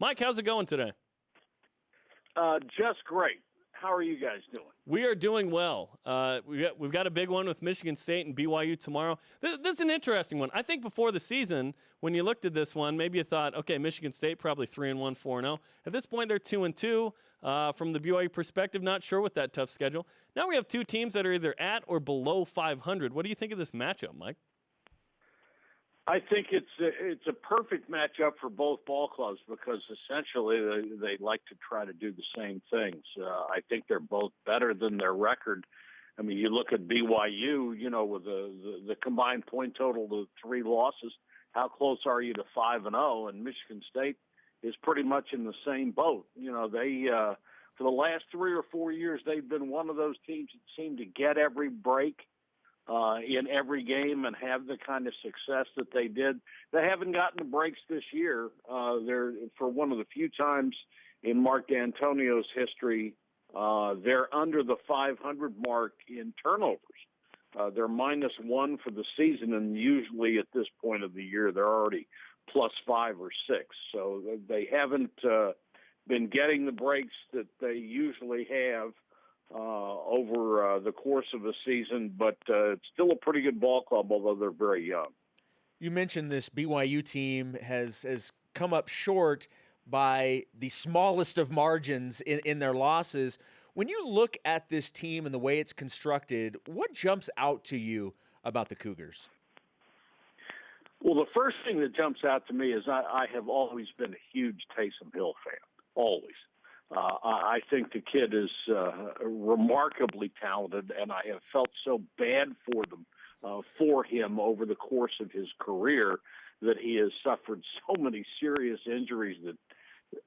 Mike, how's it going today? Just great. How are you guys doing? We are doing well. We've got a big one with Michigan State and BYU tomorrow. This is an interesting one. I think before the season, when you looked at this one, maybe you thought, okay, Michigan State probably 3-1, 4-0. At this point, they're 2-2. From the BYU perspective, not sure with that tough schedule. Now we have two teams that are either at or below 500. What do you think of this matchup, Mike? I think it's a perfect matchup for both ball clubs because essentially they like to try to do the same things. I think they're both better than their record. I mean, you look at BYU, with the combined point total of 3 losses, how close are you to 5-0? And Michigan State is pretty much in the same boat. They for the last 3 or 4 years, they've been one of those teams that seem to get every break in every game and have the kind of success that they did. They haven't gotten the breaks this year. They're for one of the few times in Mark D'Antonio's history, they're under the 500 mark in turnovers. They're -1 for the season, and usually at this point of the year, they're already +5 or 6. So they haven't been getting the breaks that they usually have over the course of a season, but it's still a pretty good ball club, although they're very young. You mentioned this BYU team has come up short by the smallest of margins in their losses. When you look at this team and the way it's constructed, what jumps out to you about the Cougars? Well, the first thing that jumps out to me is I have always been a huge Taysom Hill fan, always. I think the kid is remarkably talented, and I have felt so bad for him over the course of his career that he has suffered so many serious injuries that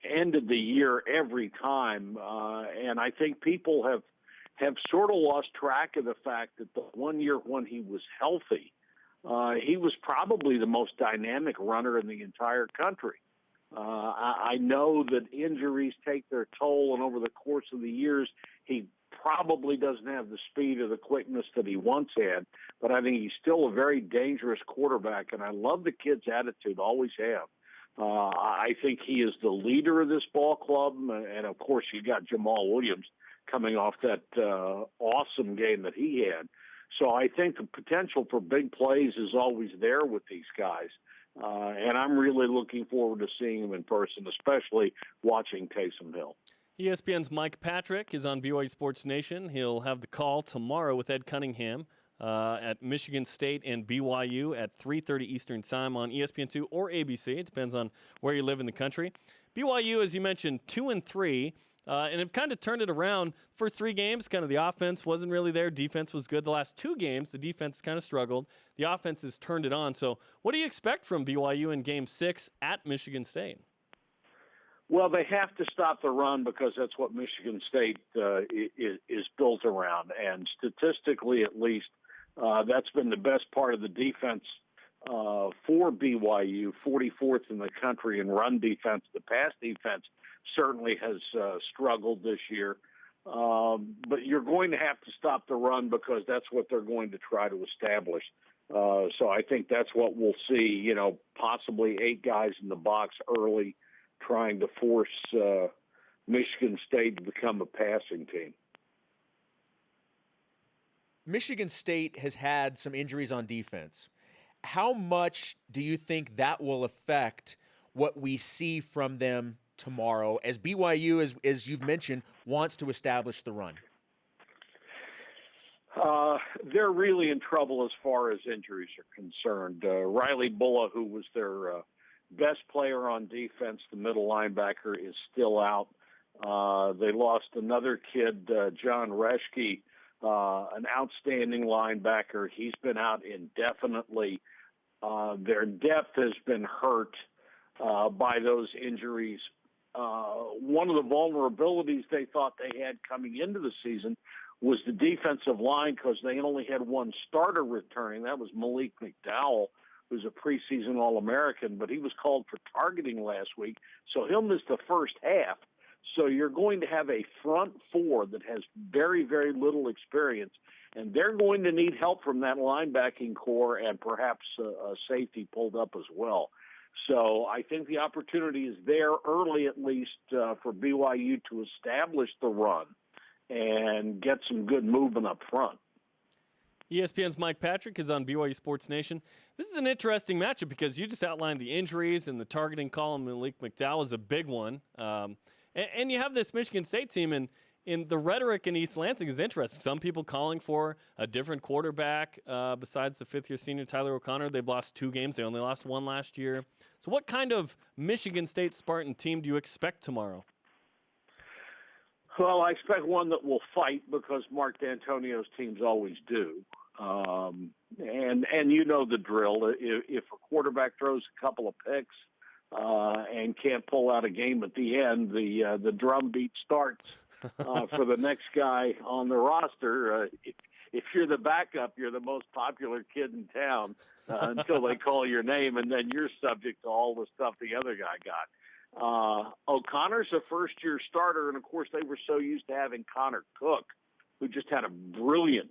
ended the year every time. And I think people have sort of lost track of the fact that the one year when he was healthy, he was probably the most dynamic runner in the entire country. I know that injuries take their toll, and over the course of the years, he probably doesn't have the speed or the quickness that he once had, but I think he's still a very dangerous quarterback, and I love the kid's attitude, always have. I think he is the leader of this ball club, and of course you got Jamal Williams coming off that awesome game that he had. So I think the potential for big plays is always there with these guys. And I'm really looking forward to seeing him in person, especially watching Taysom Hill. ESPN's Mike Patrick is on BYU Sports Nation. He'll have the call tomorrow with Ed Cunningham at Michigan State and BYU at 3:30 Eastern Time on ESPN2 or ABC. It depends on where you live in the country. BYU, as you mentioned, 2-3. And have kind of turned it around. First 3 games, kind of the offense wasn't really there. Defense was good. The last 2 games, the defense kind of struggled. The offense has turned it on. So what do you expect from BYU in Game 6 at Michigan State? Well, they have to stop the run because that's what Michigan State is built around. And statistically, at least, that's been the best part of the defense for BYU, 44th in the country in run defense. The pass defense certainly has struggled this year. But you're going to have to stop the run because that's what they're going to try to establish. So I think that's what we'll see, possibly 8 guys in the box early trying to force Michigan State to become a passing team. Michigan State has had some injuries on defense. How much do you think that will affect what we see from them tomorrow as BYU, as you've mentioned, wants to establish the run? They're really in trouble as far as injuries are concerned. Riley Bulla, who was their best player on defense, the middle linebacker, is still out. They lost another kid, John Reschke, an outstanding linebacker. He's been out indefinitely. Their depth has been hurt by those injuries. One of the vulnerabilities they thought they had coming into the season was the defensive line because they only had one starter returning. That was Malik McDowell, who's a preseason All-American, but he was called for targeting last week, so he'll miss the first half. So you're going to have a front 4 that has very, very little experience, and they're going to need help from that linebacking core and perhaps a safety pulled up as well. So I think the opportunity is there early, at least, for BYU to establish the run and get some good movement up front. ESPN's Mike Patrick is on BYU Sports Nation. This is an interesting matchup because you just outlined the injuries and the targeting column. Malik McDowell is a big one. And you have this Michigan State team, and in the rhetoric in East Lansing is interesting. Some people calling for a different quarterback besides the fifth-year senior Tyler O'Connor. They've lost 2 games. They only lost 1 last year. So what kind of Michigan State Spartan team do you expect tomorrow? Well, I expect one that will fight because Mark D'Antonio's teams always do. And you know the drill. If a quarterback throws a couple of picks and can't pull out a game at the end, the drum beat starts for the next guy on the roster. If you're the backup, you're the most popular kid in town until they call your name, and then you're subject to all the stuff the other guy got. O'Connor's a first-year starter, and, of course, they were so used to having Connor Cook, who just had a brilliant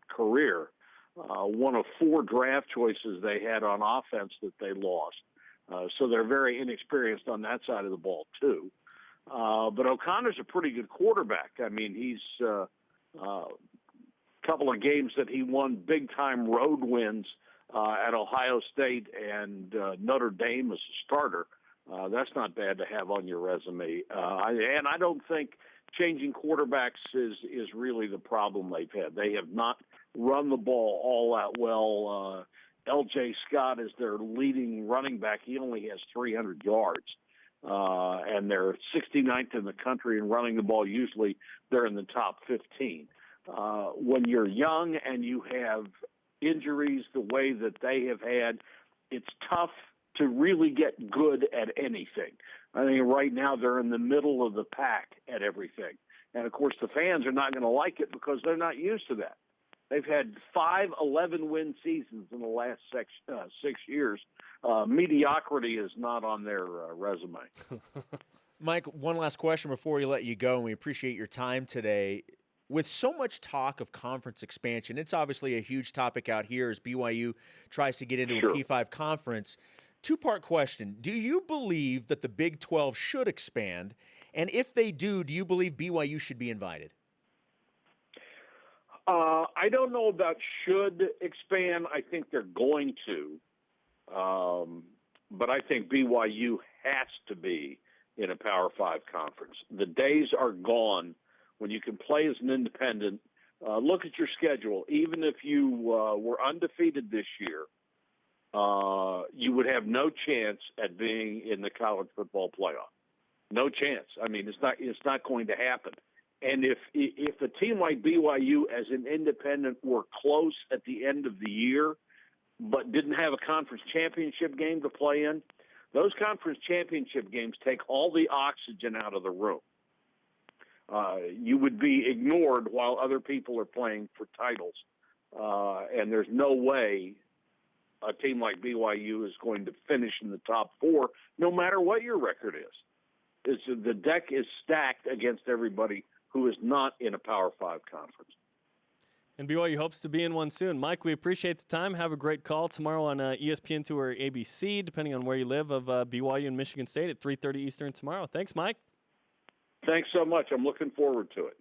career, one of 4 draft choices they had on offense that they lost. So they're very inexperienced on that side of the ball, too. But O'Connor's a pretty good quarterback. I mean, he's a couple of games that he won big-time road wins at Ohio State and Notre Dame as a starter. That's not bad to have on your resume. And I don't think changing quarterbacks is really the problem they've had. They have not run the ball all that well. L.J. Scott is their leading running back. He only has 300 yards. And they're 69th in the country in running the ball. Usually they're in the top 15. When you're young and you have injuries the way that they have had, it's tough to really get good at anything. I think right now they're in the middle of the pack at everything. And, of course, the fans are not going to like it because they're not used to that. They've had 5 11-win seasons in the last 6 years. Mediocrity is not on their resume. Mike, one last question before we let you go, and we appreciate your time today. With so much talk of conference expansion, it's obviously a huge topic out here as BYU tries to get into a P5 conference. 2-part question. Do you believe that the Big 12 should expand? And if they do you believe BYU should be invited? I don't know about should expand. I think they're going to. But I think BYU has to be in a Power 5 conference. The days are gone when you can play as an independent. Look at your schedule. Even if you were undefeated this year, you would have no chance at being in the college football playoff. No chance. I mean, it's not going to happen. And if a team like BYU as an independent were close at the end of the year but didn't have a conference championship game to play in, those conference championship games take all the oxygen out of the room. You would be ignored while other people are playing for titles. And there's no way a team like BYU is going to finish in the top 4, no matter what your record is. The deck is stacked against everybody who is not in a Power 5 conference. And BYU hopes to be in one soon. Mike, we appreciate the time. Have a great call tomorrow on ESPN2 or ABC, depending on where you live, of BYU and Michigan State at 3:30 Eastern tomorrow. Thanks, Mike. Thanks so much. I'm looking forward to it.